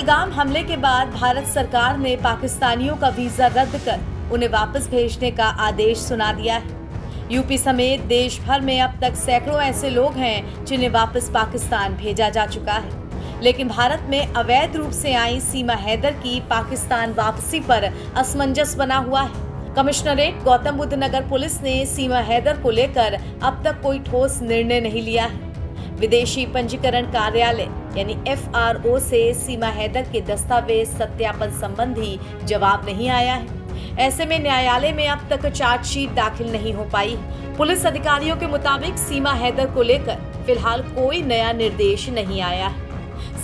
पहलगाम हमले के बाद भारत सरकार ने पाकिस्तानियों का वीजा रद्द कर उन्हें वापस भेजने का आदेश सुना दिया है। यूपी समेत देश भर में अब तक सैकड़ों ऐसे लोग हैं जिन्हें वापस पाकिस्तान भेजा जा चुका है। लेकिन भारत में अवैध रूप से आई सीमा हैदर की पाकिस्तान वापसी पर असमंजस बना हुआ है। कमिश्नरेट गौतम बुद्ध नगर पुलिस ने सीमा हैदर को लेकर अब तक कोई ठोस निर्णय नहीं लिया है। विदेशी पंजीकरण कार्यालय यानी FRO से सीमा हैदर के दस्तावेज सत्यापन संबंधी जवाब नहीं आया है। ऐसे में न्यायालय में अब तक चार्जशीट दाखिल नहीं हो पाई। पुलिस अधिकारियों के मुताबिक सीमा हैदर को लेकर फिलहाल कोई नया निर्देश नहीं आया है।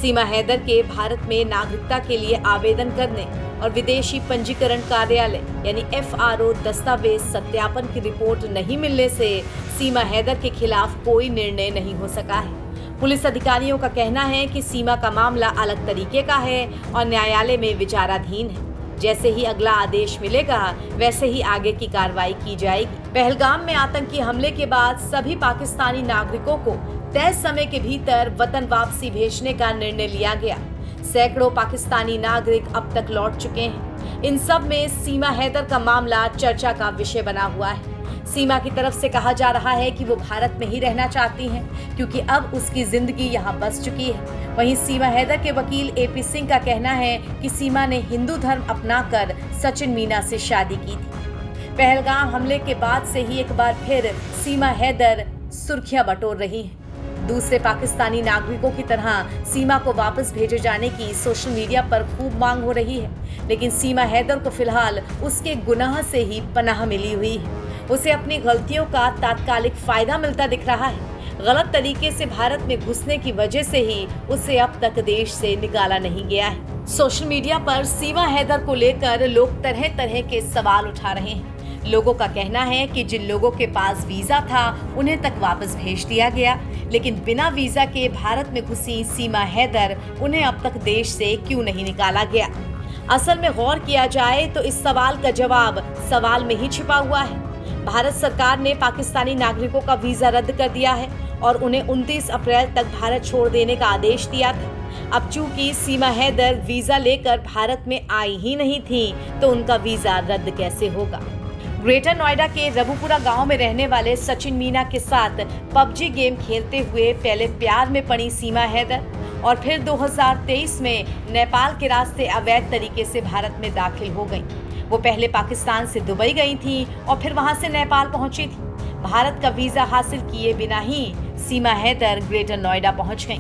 सीमा हैदर के भारत में नागरिकता के लिए आवेदन करने और विदेशी पंजीकरण कार्यालय यानी FRO दस्तावेज सत्यापन की रिपोर्ट नहीं मिलने से सीमा हैदर के खिलाफ कोई निर्णय नहीं हो सका है। पुलिस अधिकारियों का कहना है कि सीमा का मामला अलग तरीके का है और न्यायालय में विचाराधीन है। जैसे ही अगला आदेश मिलेगा वैसे ही आगे की कार्रवाई की जाएगी। पहलगाम में आतंकी हमले के बाद सभी पाकिस्तानी नागरिकों को तय समय के भीतर वतन वापसी भेजने का निर्णय लिया गया। सैकड़ों पाकिस्तानी नागरिक अब तक लौट चुके हैं। इन सब में सीमा हैदर का मामला चर्चा का विषय बना हुआ है। सीमा की तरफ से कहा जा रहा है कि वो भारत में ही रहना चाहती हैं क्योंकि अब उसकी जिंदगी यहाँ बस चुकी है। वहीं सीमा हैदर के वकील AP सिंह का कहना है कि सीमा ने हिंदू धर्म अपनाकर सचिन मीना से शादी की थी। पहलगाम हमले के बाद से ही एक बार फिर सीमा हैदर सुर्खियां बटोर रही है। दूसरे पाकिस्तानी नागरिकों की तरह सीमा को वापस भेजे जाने की सोशल मीडिया पर खूब मांग हो रही है, लेकिन सीमा हैदर को फिलहाल उसके गुनाह से ही पनाह मिली हुई है। उसे अपनी गलतियों का तात्कालिक फायदा मिलता दिख रहा है। गलत तरीके से भारत में घुसने की वजह से ही उसे अब तक देश से निकाला नहीं गया है। सोशल मीडिया पर सीमा हैदर को लेकर लोग तरह तरह के सवाल उठा रहे हैं। लोगों का कहना है कि जिन लोगों के पास वीजा था उन्हें तक वापस भेज दिया गया, लेकिन बिना वीजा के भारत में घुसी सीमा हैदर उन्हें अब तक देश से क्यों नहीं निकाला गया। असल में गौर किया जाए तो इस सवाल का जवाब सवाल में ही छिपा हुआ है। भारत सरकार ने पाकिस्तानी नागरिकों का वीजा रद्द कर दिया है और उन्हें 29 अप्रैल तक भारत छोड़ देने का आदेश दिया था। अब चूंकि सीमा हैदर वीजा लेकर भारत में आई ही नहीं थी तो उनका वीजा रद्द कैसे होगा। ग्रेटर नोएडा के रबुपुरा गांव में रहने वाले सचिन मीना के साथ PUBG गेम खेलते हुए पहले प्यार में पड़ी सीमा हैदर और फिर 2023 में नेपाल के रास्ते अवैध तरीके से भारत में दाखिल हो गई। वो पहले पाकिस्तान से दुबई गई थी और फिर वहां से नेपाल पहुंची थी। भारत का वीजा हासिल किए बिना ही सीमा हैदर ग्रेटर नोएडा पहुंच गई।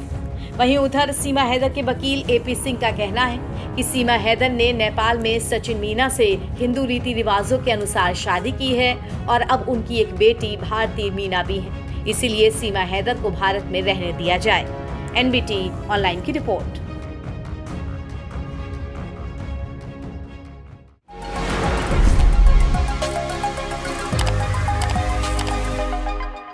वहीं उधर सीमा हैदर के वकील AP सिंह का कहना है कि सीमा हैदर ने नेपाल में सचिन मीना से हिंदू रीति रिवाजों के अनुसार शादी की है और अब उनकी एक बेटी भारती मीना भी है। इसीलिए सीमा हैदर को भारत में रहने दिया जाए। NBT ऑनलाइन की रिपोर्ट।